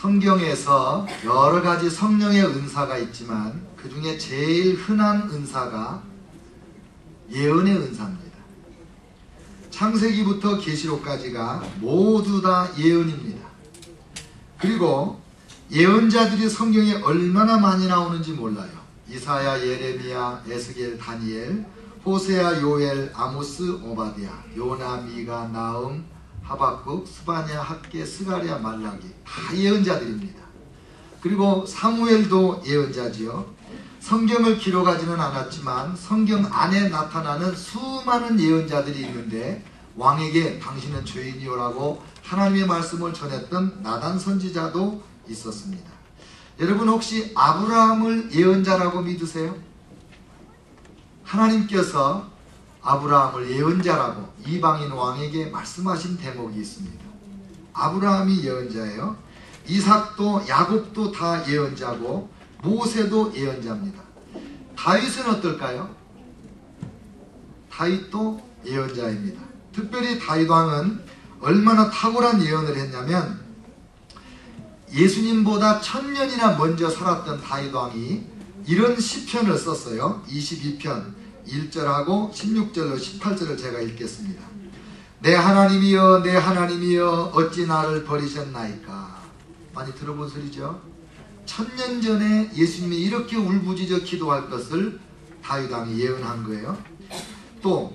성경에서 여러 가지 성령의 은사가 있지만 그 중에 제일 흔한 은사가 예언의 은사입니다. 창세기부터 계시록까지가 모두 다 예언입니다. 그리고 예언자들이 성경에 얼마나 많이 나오는지 몰라요. 이사야, 예레미야, 에스겔, 다니엘, 호세아, 요엘, 아모스, 오바댜, 요나, 미가, 나음, 하박국, 스바냐, 학개, 스가랴, 말라기 다 예언자들입니다. 그리고 사무엘도 예언자지요. 성경을 기록하지는 않았지만 성경 안에 나타나는 수많은 예언자들이 있는데 왕에게 당신은 죄인이요라고 하나님의 말씀을 전했던 나단 선지자도 있었습니다. 여러분 혹시 아브라함을 예언자라고 믿으세요? 하나님께서 아브라함을 예언자라고 이방인 왕에게 말씀하신 대목이 있습니다. 아브라함이 예언자예요. 이삭도 야곱도 다 예언자고 모세도 예언자입니다. 다윗은 어떨까요? 다윗도 예언자입니다. 특별히 다윗 왕은 얼마나 탁월한 예언을 했냐면 예수님보다 1000년이나 먼저 살았던 다윗 왕이 이런 시편을 썼어요. 22편 1절하고 16절로 18절을 제가 읽겠습니다. 내 하나님이여 내 하나님이여 어찌 나를 버리셨나이까. 많이 들어본 소리죠. 1000년 전에 예수님이 이렇게 울부짖어 기도할 것을 다윗 왕이 예언한 거예요. 또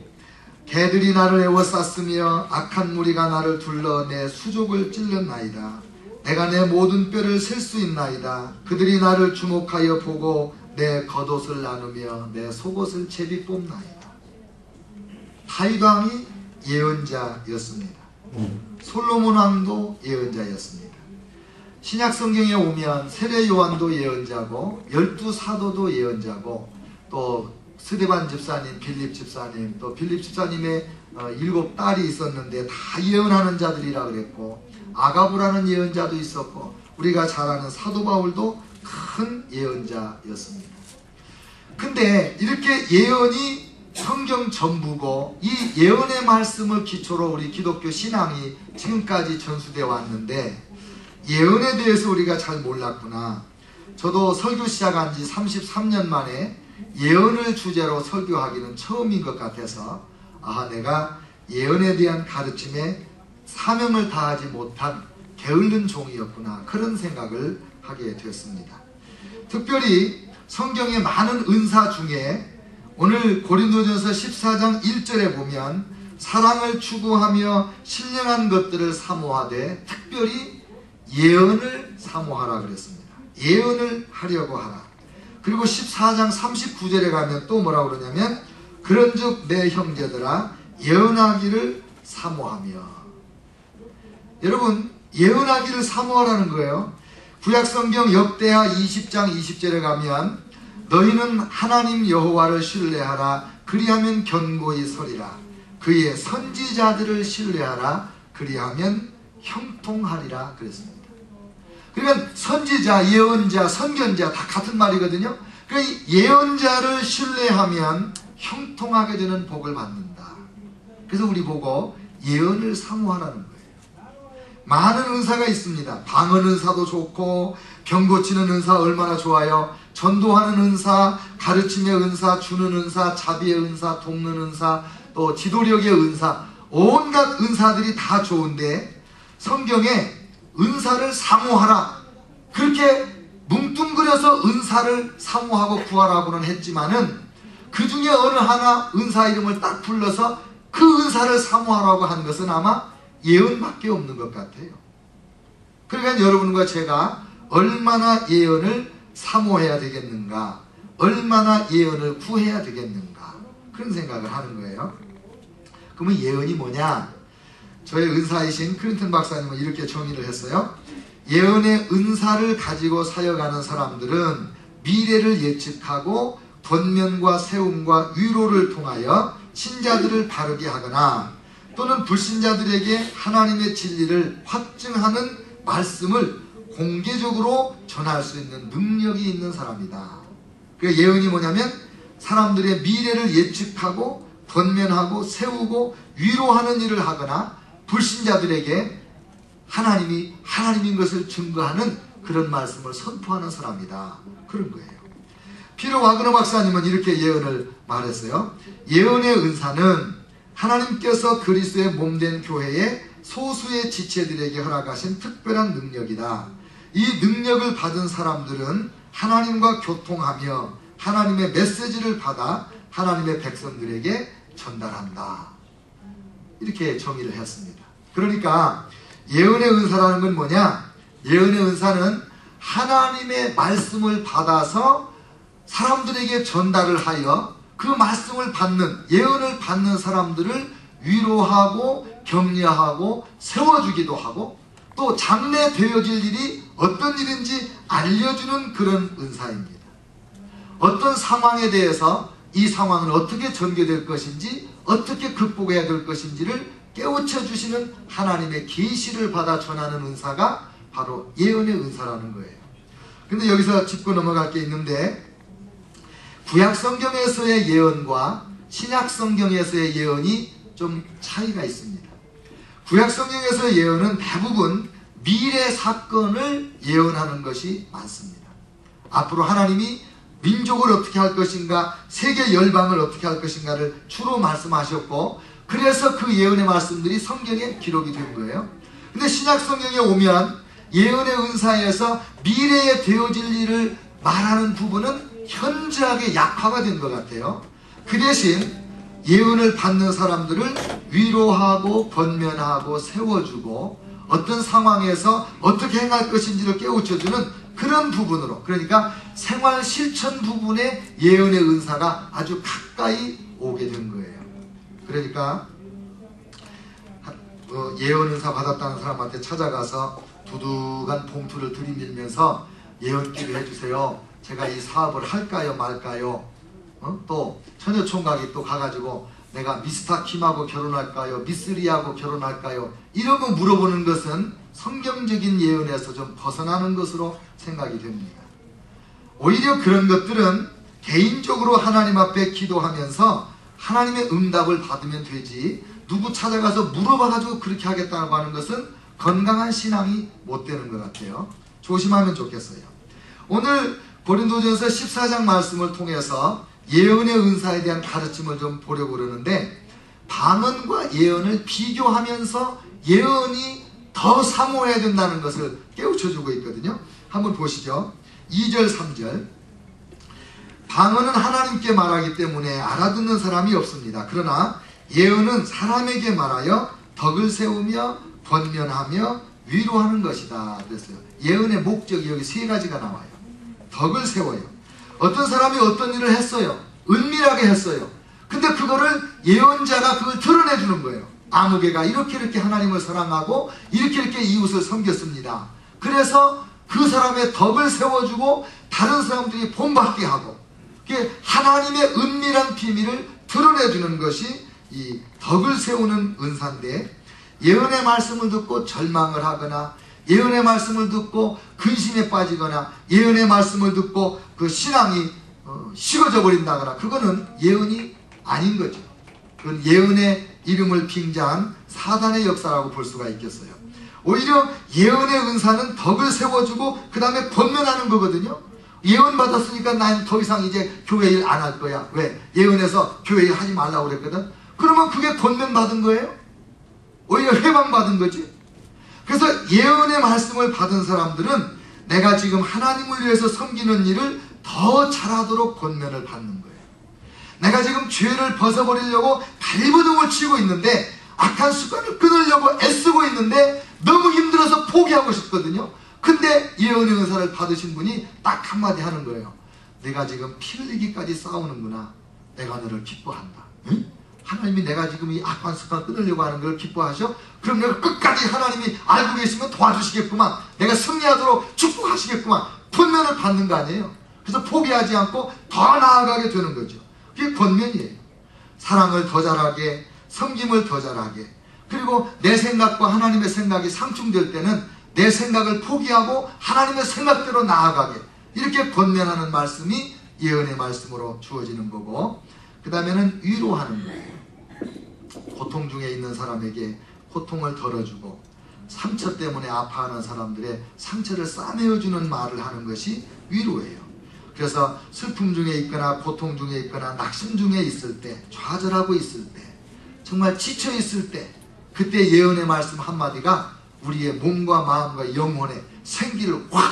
개들이 나를 에워쌌으며 악한 무리가 나를 둘러 내 수족을 찔렀나이다. 내가 내 모든 뼈를 셀 수 있나이다. 그들이 나를 주목하여 보고 내 겉옷을 나누며 내 속옷을 제비 뽑나이다. 다윗 왕이 예언자였습니다. 솔로몬 왕도 예언자였습니다. 신약 성경에 오면 세례 요한도 예언자고 12사도도 예언자고 또 스데반 집사님, 빌립 집사님, 또 빌립 집사님의 7딸이 있었는데 다 예언하는 자들이라 그랬고 아가부라는 예언자도 있었고 우리가 잘 아는 사도 바울도 큰 예언자였습니다. 근데 이렇게 예언이 성경 전부고 이 예언의 말씀을 기초로 우리 기독교 신앙이 지금까지 전수되어 왔는데 예언에 대해서 우리가 잘 몰랐구나. 저도 설교 시작한 지 33년 만에 예언을 주제로 설교하기는 처음인 것 같아서 내가 예언에 대한 가르침에 사명을 다하지 못한 게으른 종이었구나 그런 생각을 하게 되었습니다. 특별히 성경의 많은 은사 중에 오늘 고린도전서 14장 1절에 보면 사랑을 추구하며 신령한 것들을 사모하되 특별히 예언을 사모하라 그랬습니다. 예언을 하려고 하라. 그리고 14장 39절에 가면 또 뭐라고 그러냐면 그런즉 내 형제들아 예언하기를 사모하며. 여러분 예언하기를 사모하라는 거예요. 구약성경 역대하 20장 20절에 가면 너희는 하나님 여호와를 신뢰하라. 그리하면 견고히 서리라. 그의 선지자들을 신뢰하라. 그리하면 형통하리라 그랬습니다. 그러니까 선지자, 예언자, 선견자 다 같은 말이거든요. 그러니까 예언자를 신뢰하면 형통하게 되는 복을 받는다. 그래서 우리 보고 예언을 사모하라는 거예요. 많은 은사가 있습니다. 방언 은사도 좋고 병 고치는 은사 얼마나 좋아요. 전도하는 은사, 가르침의 은사, 주는 은사, 자비의 은사, 돕는 은사, 또 지도력의 은사, 온갖 은사들이 다 좋은데 성경에 은사를 사모하라 그렇게 뭉뚱그려서 은사를 사모하고 구하라고는 했지만은 그 중에 어느 하나 은사 이름을 딱 불러서 그 은사를 사모하라고 한 것은 아마 예언밖에 없는 것 같아요. 그러니까 여러분과 제가 얼마나 예언을 사모해야 되겠는가, 얼마나 예언을 구해야 되겠는가 그런 생각을 하는 거예요. 그러면 예언이 뭐냐? 저의 은사이신 클린턴 박사님은 이렇게 정의를 했어요. 예언의 은사를 가지고 사역하는 사람들은 미래를 예측하고 권면과 세움과 위로를 통하여 신자들을 바르게 하거나 또는 불신자들에게 하나님의 진리를 확증하는 말씀을 공개적으로 전할 수 있는 능력이 있는 사람이다. 그 예언이 뭐냐면 사람들의 미래를 예측하고 권면하고 세우고 위로하는 일을 하거나 불신자들에게 하나님이 하나님인 것을 증거하는 그런 말씀을 선포하는 사람이다. 그런 거예요. 피터 와그너 박사님은 이렇게 예언을 말했어요. 예언의 은사는 하나님께서 그리스도의 몸된 교회에 소수의 지체들에게 허락하신 특별한 능력이다. 이 능력을 받은 사람들은 하나님과 교통하며 하나님의 메시지를 받아 하나님의 백성들에게 전달한다. 이렇게 정의를 했습니다. 그러니까 예언의 은사라는 건 뭐냐? 예언의 은사는 하나님의 말씀을 받아서 사람들에게 전달을 하여 그 말씀을 받는, 예언을 받는 사람들을 위로하고 격려하고 세워주기도 하고 또 장래되어질 일이 어떤 일인지 알려주는 그런 은사입니다. 어떤 상황에 대해서 이 상황은 어떻게 전개될 것인지 어떻게 극복해야 될 것인지를 깨우쳐 주시는 하나님의 계시를 받아 전하는 은사가 바로 예언의 은사라는 거예요. 근데 여기서 짚고 넘어갈 게 있는데 구약 성경에서의 예언과 신약 성경에서의 예언이 좀 차이가 있습니다. 구약 성경에서의 예언은 대부분 미래 사건을 예언하는 것이 많습니다. 앞으로 하나님이 민족을 어떻게 할 것인가, 세계 열방을 어떻게 할 것인가를 주로 말씀하셨고, 그래서 그 예언의 말씀들이 성경에 기록이 된 거예요. 근데 신약 성경에 오면 예언의 은사에서 미래에 되어질 일을 말하는 부분은 현저하게 약화가 된 것 같아요. 그 대신 예언을 받는 사람들을 위로하고 권면하고 세워주고 어떤 상황에서 어떻게 행할 것인지를 깨우쳐주는 그런 부분으로, 그러니까 생활 실천 부분에 예언의 은사가 아주 가까이 오게 된 거예요. 그러니까 예언 은사 받았다는 사람한테 찾아가서 두둑한 봉투를 들이밀면서 예언기도 해주세요. 제가 이 사업을 할까요 말까요? 또 처녀총각이 또 가가지고 내가 미스터 킴하고 결혼할까요? 미스 리하고 결혼할까요? 이런 거 물어보는 것은 성경적인 예언에서 좀 벗어나는 것으로 생각이 됩니다. 오히려 그런 것들은 개인적으로 하나님 앞에 기도하면서 하나님의 응답을 받으면 되지, 누구 찾아가서 물어봐가지고 그렇게 하겠다고 하는 것은 건강한 신앙이 못 되는 것 같아요. 조심하면 좋겠어요. 오늘 고린도전서 14장 말씀을 통해서 예언의 은사에 대한 가르침을 좀 보려고 그러는데, 방언과 예언을 비교하면서 예언이 더 사모해야 된다는 것을 깨우쳐주고 있거든요. 한번 보시죠. 2절 3절. 방언은 하나님께 말하기 때문에 알아듣는 사람이 없습니다. 그러나 예언은 사람에게 말하여 덕을 세우며 권면하며 위로하는 것이다 그랬어요. 예언의 목적이 여기 세 가지가 나와요. 덕을 세워요. 어떤 사람이 어떤 일을 했어요. 은밀하게 했어요. 근데 그거를 예언자가 그걸 드러내주는 거예요. 아무개가 이렇게 하나님을 사랑하고 이렇게 이웃을 섬겼습니다. 그래서 그 사람의 덕을 세워주고 다른 사람들이 본받게 하고, 하나님의 은밀한 비밀을 드러내주는 것이 이 덕을 세우는 은사인데, 예언의 말씀을 듣고 절망을 하거나 예언의 말씀을 듣고 근심에 빠지거나 예언의 말씀을 듣고 그 신앙이 식어져 버린다거나, 그거는 예언이 아닌 거죠. 그건 예언의 이름을 빙자한 사단의 역사라고 볼 수가 있겠어요. 오히려 예언의 은사는 덕을 세워주고 그 다음에 권면하는 거거든요. 예언 받았으니까 난 더 이상 이제 교회 일 안 할 거야. 왜? 예언에서 교회 일 하지 말라고 그랬거든. 그러면 그게 권면 받은 거예요? 오히려 해방 받은 거지. 그래서 예언의 말씀을 받은 사람들은 내가 지금 하나님을 위해서 섬기는 일을 더 잘하도록 권면을 받는 거예요. 내가 지금 죄를 벗어버리려고 발버둥을 치고 있는데, 악한 습관을 끊으려고 애쓰고 있는데 너무 힘들어서 포기하고 싶거든요. 근데 예언의 은사를 받으신 분이 딱 한마디 하는 거예요. 내가 지금 피 흘리기까지 싸우는구나. 내가 너를 기뻐한다. 응? 하나님이 내가 지금 이 악한 습관 끊으려고 하는 걸 기뻐하셔? 그럼 내가 끝까지 하나님이 알고 계시면 도와주시겠구만. 내가 승리하도록 축복하시겠구만. 권면을 받는 거 아니에요. 그래서 포기하지 않고 더 나아가게 되는 거죠. 그게 권면이에요. 사랑을 더 잘하게, 섬김을 더 잘하게, 그리고 내 생각과 하나님의 생각이 상충될 때는 내 생각을 포기하고 하나님의 생각대로 나아가게, 이렇게 권면하는 말씀이 예언의 말씀으로 주어지는 거고, 그 다음에는 위로하는 거예요. 고통 중에 있는 사람에게 고통을 덜어주고, 상처 때문에 아파하는 사람들의 상처를 싸매어주는 말을 하는 것이 위로예요. 그래서 슬픔 중에 있거나 고통 중에 있거나 낙심 중에 있을 때, 좌절하고 있을 때, 정말 지쳐 있을 때, 그때 예언의 말씀 한마디가 우리의 몸과 마음과 영혼에 생기를 확